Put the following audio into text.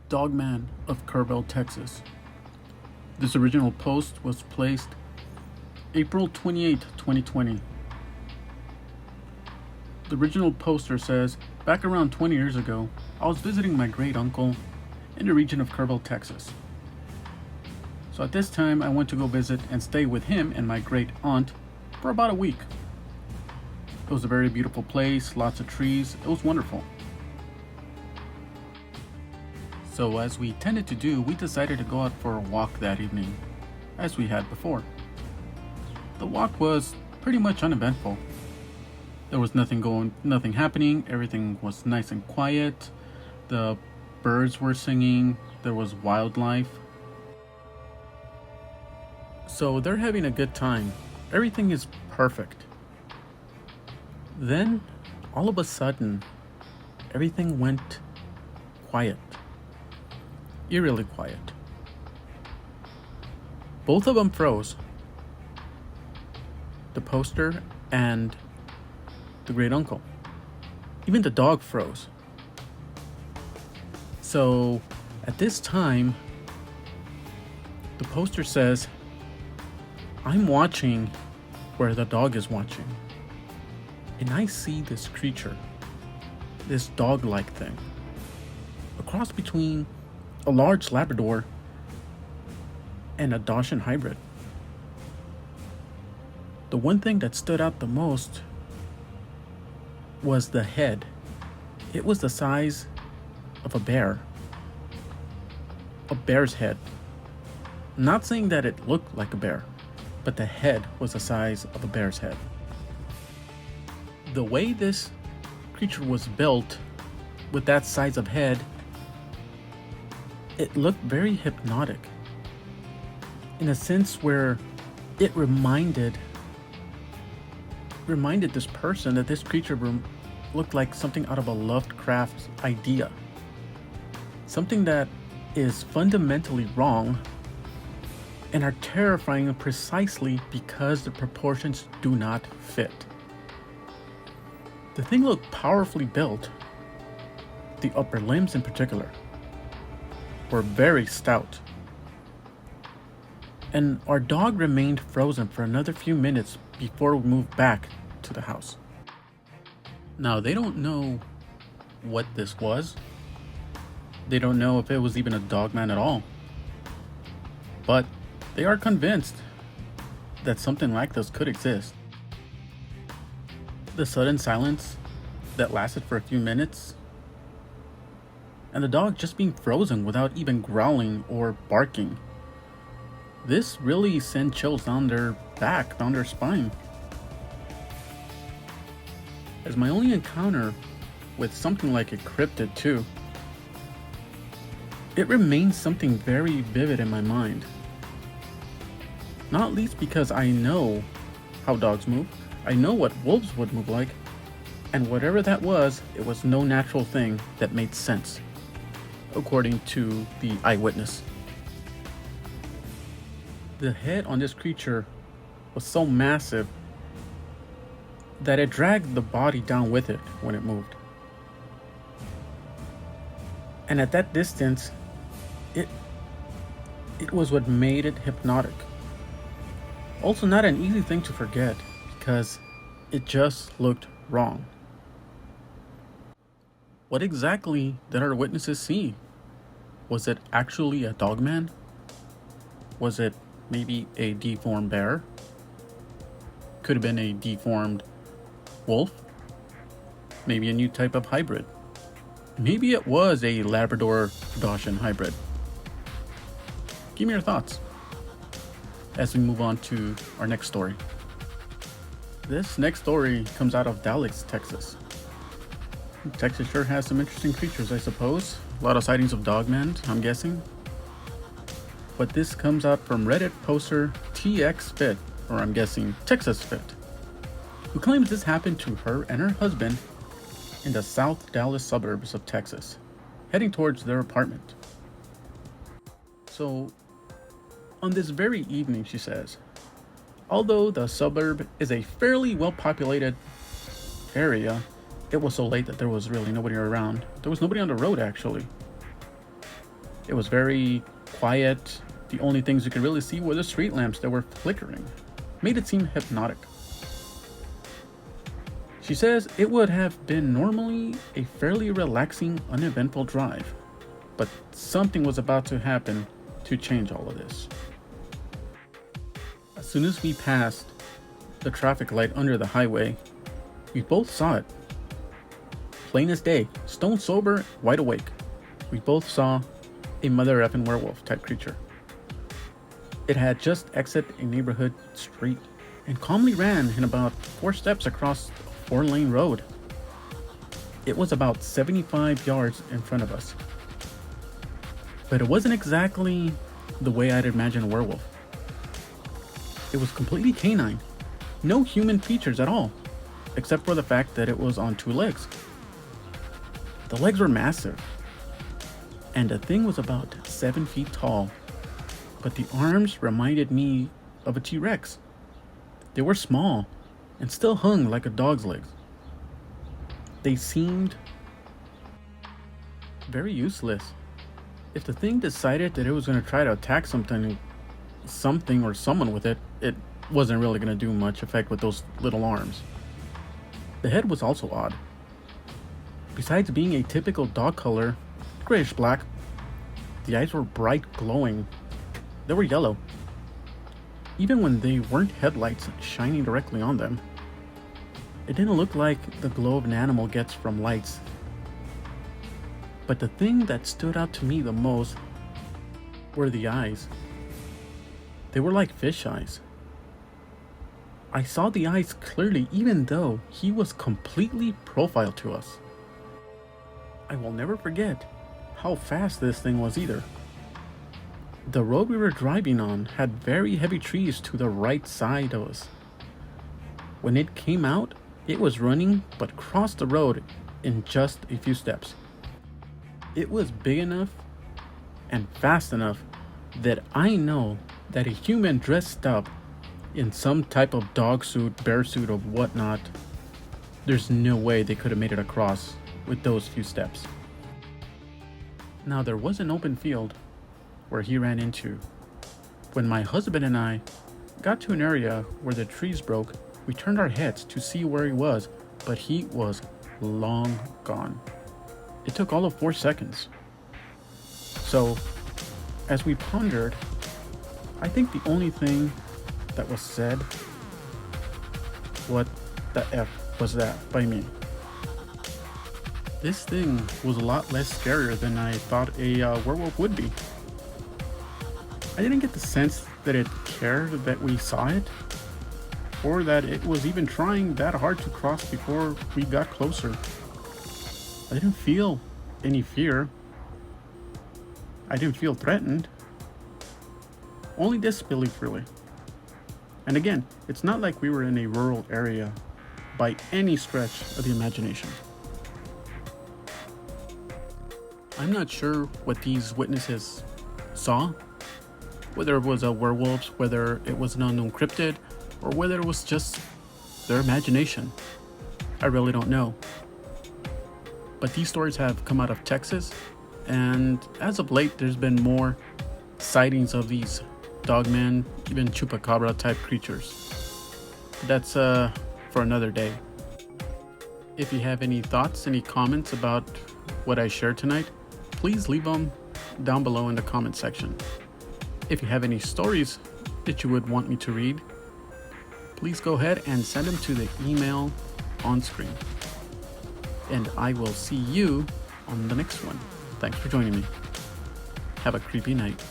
Dogman of Kerrville, Texas. This original post was placed April 28, 2020. The original poster says, back around 20 years ago, I was visiting my great uncle in the region of Kerrville, Texas. So at this time, I went to go visit and stay with him and my great aunt for about a week. It was a very beautiful place, lots of trees. It was wonderful. So as we tended to do, we decided to go out for a walk that evening, as we had before. The walk was pretty much uneventful. There was nothing happening. Everything was nice and quiet. The birds were singing. There was wildlife. So they're having a good time. Everything is perfect. Then, all of a sudden, everything went quiet. Eerily quiet. Both of them froze. The poster and the great uncle. Even the dog froze. So at this time, the poster says, I'm watching where the dog is watching. And I see this creature, this dog-like thing, a cross between a large Labrador and a Dachshund hybrid. The one thing that stood out the most was the head. It was the size of a bear's head. I'm not saying that it looked like a bear, but the head was the size of a bear's head. The way this creature was built with that size of head, it looked very hypnotic in a sense where it reminded this person that this creature looked like something out of a Lovecraft idea. Something that is fundamentally wrong and are terrifying precisely because the proportions do not fit. The thing looked powerfully built. The upper limbs in particular were very stout. And our dog remained frozen for another few minutes before we moved back to the house. Now, they don't know what this was. They don't know if it was even a Dogman at all. But they are convinced that something like this could exist. The sudden silence that lasted for a few minutes, and the dog just being frozen without even growling or barking. This really sent chills down their back, down their spine. As my only encounter with something like a cryptid too, it remains something very vivid in my mind. Not least because I know how dogs move. I know what wolves would move like. And whatever that was, it was no natural thing that made sense, according to the eyewitness. The head on this creature was so massive that it dragged the body down with it when it moved. And at that distance, it was what made it hypnotic. Also not an easy thing to forget because it just looked wrong. What exactly did our witnesses see? Was it actually a Dogman? Was it maybe a deformed bear? Could have been a deformed wolf? Maybe a new type of hybrid? Maybe it was a Labrador Dachshund hybrid. Give me your thoughts as we move on to our next story. This next story comes out of Dallas, Texas. Texas sure has some interesting creatures, I suppose. A lot of sightings of Dogmen, I'm guessing. But this comes out from Reddit poster TXFit, or I'm guessing Texas Fit, who claims this happened to her and her husband in the South Dallas suburbs of Texas, heading towards their apartment. So, on this very evening, she says, although the suburb is a fairly well-populated area, it was so late that there was really nobody around. There was nobody on the road, actually. It was very quiet. The only things you could really see were the street lamps that were flickering. Made it seem hypnotic. She says it would have been normally a fairly relaxing, uneventful drive, but something was about to happen to change all of this. As soon as we passed the traffic light under the highway, we both saw it. Plain as day, stone sober, wide awake. We both saw a mother effing werewolf type creature. It had just exited a neighborhood street and calmly ran in about 4 steps across a 4-lane road. It was about 75 yards in front of us. But it wasn't exactly the way I'd imagine a werewolf. It was completely canine. No human features at all, except for the fact that it was on 2 legs. The legs were massive, and the thing was about 7 feet tall, but the arms reminded me of a T-Rex. They were small and still hung like a dog's legs. They seemed very useless. If the thing decided that it was going to try to attack something or someone with it, it wasn't really going to do much effect with those little arms. The head was also odd. Besides being a typical dog color, grayish black, the eyes were bright glowing. They were yellow. Even when they weren't headlights shining directly on them, it didn't look like the glow of an animal gets from lights. But the thing that stood out to me the most were the eyes. They were like fish eyes. I saw the eyes clearly even though he was completely profiled to us. I will never forget how fast this thing was either. The road we were driving on had very heavy trees to the right side of us. When it came out, it was running but crossed the road in just a few steps. It was big enough and fast enough that I know that a human dressed up in some type of dog suit, bear suit, or whatnot, there's no way they could have made it across with those few steps. Now there was an open field where he ran into. When my husband and I got to an area where the trees broke, we turned our heads to see where he was, but he was long gone. It took all of 4 seconds. So, as we pondered, I think the only thing that was said, "What the F was that?" by me. This thing was a lot less scarier than I thought a werewolf would be. I didn't get the sense that it cared that we saw it, or that it was even trying that hard to cross before we got closer. I didn't feel any fear. I didn't feel threatened. Only disbelief, really. And again, it's not like we were in a rural area by any stretch of the imagination. I'm not sure what these witnesses saw, whether it was a werewolf, whether it was an unknown cryptid, or whether it was just their imagination. I really don't know. But these stories have come out of Texas, and as of late, there's been more sightings of these Dogman, even chupacabra type creatures. That's for another day. If you have any thoughts, any comments about what I shared tonight, please leave them down below in the comment section. If you have any stories that you would want me to read, please go ahead and send them to the email on screen. And I will see you on the next one. Thanks for joining me. Have a creepy night.